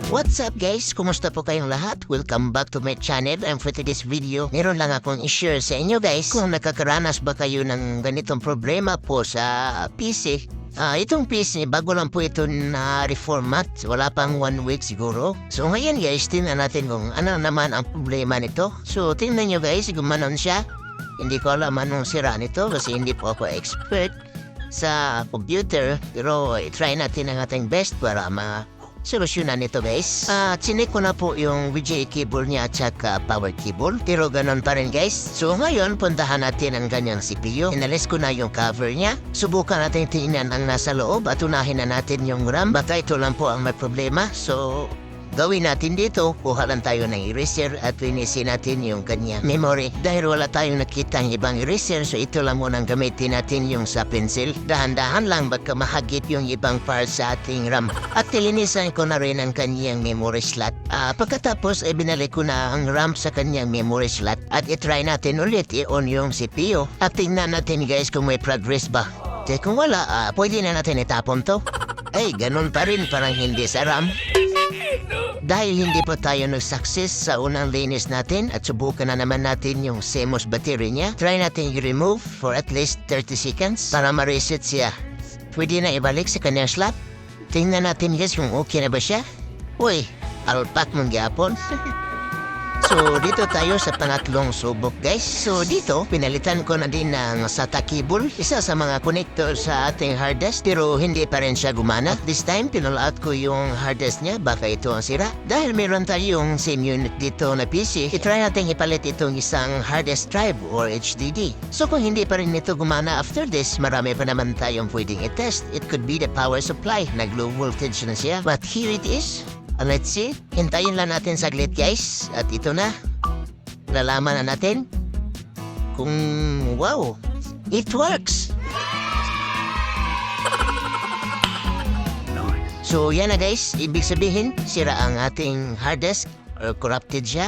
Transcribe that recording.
What's up guys? Kumusta po kayong lahat? Welcome back to my channel, and for today's video, meron lang akong i-share sa inyo guys kung nakakaranas ba kayo ng ganitong problema po sa PC. Itong PC, bago lang po ito na reformat, wala pang 1 week siguro. So ngayon guys, tingnan natin kung ano naman ang problema nito. So tingnan nyo guys, gumanon siya. Hindi ko alam anong sira nito kasi hindi po ako expert sa computer. Pero try natin ang ating best para solusyonan nito guys. Chinek ko na po yung VGA cable niya at saka power cable. Pero ganun pa rin guys. So ngayon, puntahan natin ang ganyang CPU. Inalis ko na yung cover niya. Subukan natin tingnan ang nasa loob at unahin na natin yung RAM. Baka ito lang po ang may problema. So gawin natin dito, kuha lang tayo ng eraser at linisin natin yung kanyang memory. Dahil wala tayong nakita ng ibang eraser, so ito lang munang gamitin natin yung sa pencil. Dahan-dahan lang baka mahagip yung ibang parts sa ating RAM. At linisan ko na rin ang kanyang memory slot. Pagkatapos, binalik ko na ang RAM sa kanyang memory slot. At itry natin ulit i-on yung CPU. At tingnan natin guys kung may progress ba. Kung wala, pwede na natin itapon to. Ay, ganun pa rin, parang hindi sa RAM. Dahil hindi po tayo nag-success sa unang linis natin at subukan na naman natin yung CMOS battery niya, try natin i-remove for at least 30 seconds para ma-reset siya. Pwede na ibalik sa kanyang slot. Tingnan natin guys kung okay na ba siya. Uy, alpak mong gyapon. So, dito tayo sa pangatlong subok guys. So, dito, pinalitan ko na din ng SATA cable. Isa sa mga connector sa ating hard disk, pero hindi pa rin siya gumana. At this time, pinulout ko yung hard disk niya. Baka ito ang sira. Dahil meron tayong same unit dito na PC, itry natin ipalit itong isang hard disk drive or HDD. So, kung hindi pa rin ito gumana after this, marami pa naman tayong pwedeng i-test. It could be the power supply. Nag-low voltage na siya. But here it is. Let's see. Hintayin lang natin saglit guys. At ito na. Lalaman na natin kung wow, it works. So yan na guys. Ibig sabihin, sira ang ating hard disk or corrupted siya.